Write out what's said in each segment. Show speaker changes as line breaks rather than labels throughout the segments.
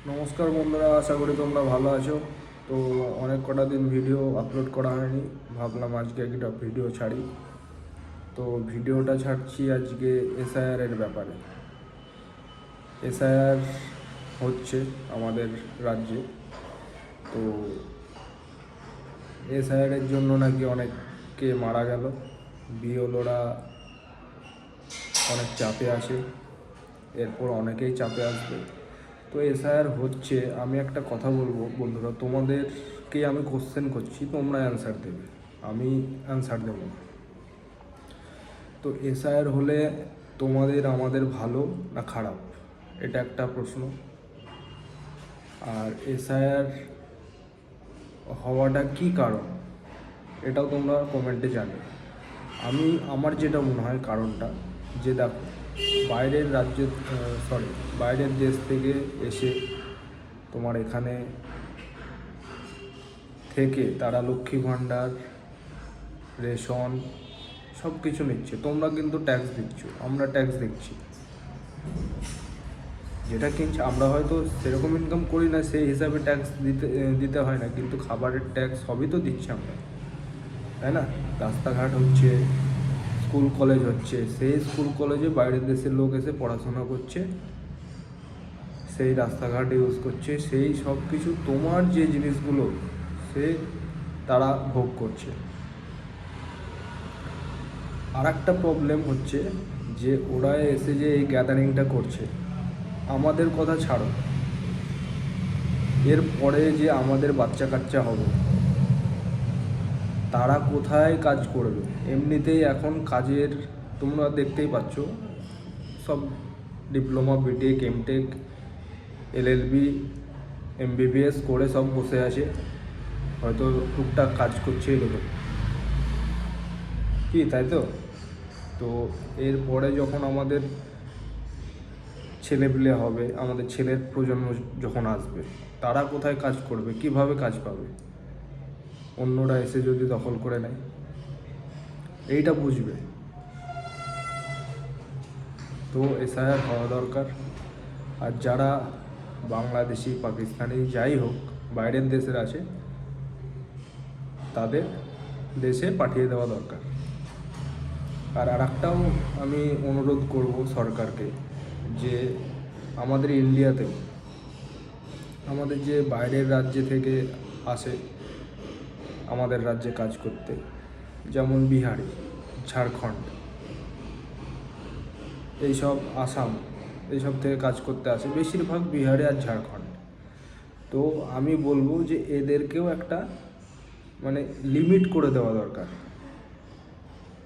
নমস্কার বন্ধুরা, আশা করি তোমরা ভালো আছো। তো অনেক কটা দিন ভিডিও আপলোড করা হয়নি, ভাবলাম আজকে একটা ভিডিও ছাড়ি। তো ভিডিওটা ছাড়ছি আজকে এসআইআর এর ব্যাপারে। এসআইআর হচ্ছে আমাদের রাজ্যে। তো এসআইআর এর জন্য নাকি অনেককে মারা গেল, বিএলওরা অনেক চাপে আছে, এরপর অনেকেই চাপে আসবে। তো এসআইআর হচ্ছে, আমি একটা কথা বলবো বন্ধুরা, তোমাদেরকে আমি কোশ্চেন করছি, তোমরা অ্যান্সার দেবে, আমি অ্যান্সার দেবো। তো এসআইআর হলে তোমাদের আমাদের ভালো না খারাপ, এটা একটা প্রশ্ন। আর এসআইআর হওয়াটা কি কারণ, এটাও তোমরা কমেন্টে জানিও। আমার যেটা মনে হয় কারণটা, যে দেখো, বাইরের রাজ্যের বাইরের দেশ থেকে এসে তোমার এখানে থেকে তারা লক্ষ্মী ভাণ্ডার, রেশন সব কিছু নিচ্ছে। তোমরা কিন্তু ট্যাক্স দিচ্ছ, আমরা ট্যাক্স দিচ্ছি। যেটা কিনছে আমরা হয়তো সেরকম ইনকাম করি না, সেই হিসাবে ট্যাক্স দিতে হয় না, কিন্তু খাবারের ট্যাক্স সবই তো দিচ্ছি আমরা, তাই না? রাস্তাঘাট হচ্ছে, স্কুল কলেজ হচ্ছে, সেই স্কুল কলেজে বাইরের দেশের লোক এসে পড়াশোনা করছে, সেই রাস্তাঘাট ইউজ করছে, সেই সব কিছু তোমার যে জিনিসগুলো সে তারা ভোগ করছে। আর একটা প্রবলেম হচ্ছে যে ওরা এসে যে এই গ্যাদারিংটা করছে, আমাদের কথা ছাড়ো, এর পরে যে আমাদের বাচ্চা কাচ্চা হবে তারা কোথায় কাজ করবে? এমনিতেই এখন কাজের, তোমরা দেখতেই পাচ্ছ, সব diploma, BTech, MTech, LLB, MBBS করে সব বসে আছে, হয়তো টুকটাক কাজ করছে এরকম কি, তাই তো? তো এরপরে যখন আমাদের ছেলেপিলে হবে, আমাদের ছেলের প্রজন্ম যখন আসবে, তারা কোথায় কাজ করবে, কিভাবে কাজ পাবে? অন্যরা এসে যদি দখল করে নেয়, এইটা বুঝবে। তো এসআইআর হওয়া দরকার। আর যারা বাংলাদেশি, পাকিস্তানি, যাই হোক বাইরের দেশের আছে, তাদের দেশে পাঠিয়ে দেওয়া দরকার। আর একটাও আমি অনুরোধ করব সরকারকে, যে আমাদের ইন্ডিয়াতেও, আমাদের যে বাইরের রাজ্যে থেকে আসে আমাদের রাজ্যে কাজ করতে, যেমন বিহারি, ঝাড়খণ্ড, এইসব আসাম, এইসব থেকে কাজ করতে আসে বেশিরভাগ বিহারে আর ঝাড়খণ্ড। তো আমি বলবো যে এদেরকেও একটা মানে লিমিট করে দেওয়া দরকার।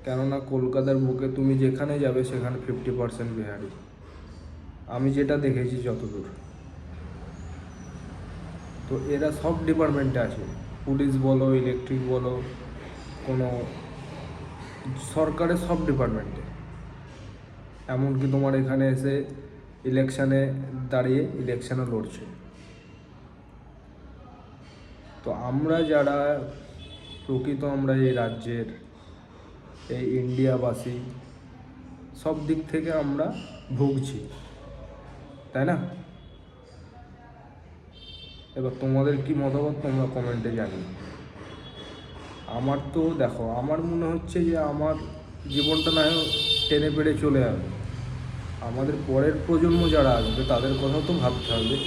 কেননা কলকাতার বুকে তুমি যেখানে যাবে সেখানে 50% বিহারি, আমি যেটা দেখেছি যতদূর। তো এরা সব ডিপার্টমেন্টে আছে, পুলিশ বলো, ইলেকট্রিক বলো, কোনো সরকারের সব ডিপার্টমেন্টে। এমনকি তোমার এখানে এসে ইলেকশানে দাঁড়িয়ে ইলেকশানে লড়ছে। তো আমরা যারা প্রকৃত, আমরা এই রাজ্যের, এই ইন্ডিয়াবাসী, সব দিক থেকে আমরা ভুগছি, তাই না? এবার তোমাদের কি মতামত তোমরা কমেন্টে জানিও। আমার তো দেখো, আমার মনে হচ্ছে যে আমার জীবনটা না টেনে পেড়ে চলে যাবে, আমাদের পরের প্রজন্ম যারা আসবে তাদের কথাও তো ভাবতে হবে,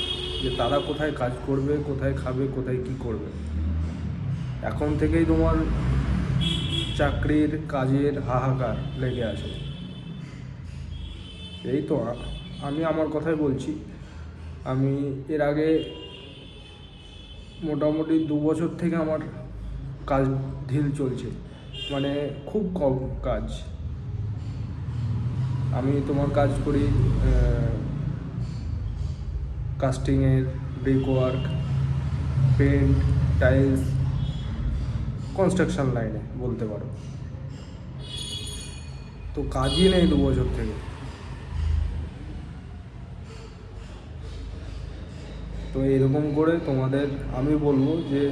যে তারা কোথায় কাজ করবে, কোথায় খাবে, কোথায় কি করবে। এখন থেকেই তোমার চাকরির, কাজের হাহাকার লেগে আছে। এই তো, আমি আমার কথাই বলছি। আমি এর আগে মোটামুটি 2 বছর থেকে আমার কাজ ঢিল চলছে, মানে খুব কম কাজ। আমি তোমার কাজ করি কাস্টিংয়ের, brick work, paint, tiles, construction লাইনে বলতে পারো। তো কাজই নেই 2 বছর থেকে। তো এরকম করে তোমাদের আমি বলবো যে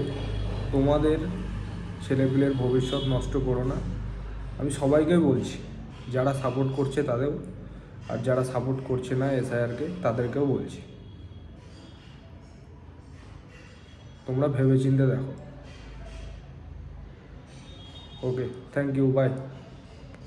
তোমাদের ছেলেপিলের ভবিষ্যৎ নষ্ট করো না। আমি সবাইকে বলছি, যারা সাপোর্ট করছে তাদেরও, আর যারা সাপোর্ট করছে না এসআইআরকে তাদেরকেও বলছি। তোমরা ভেবেচিন্তে দেখো। ওকে, থ্যাংক ইউ, বাই।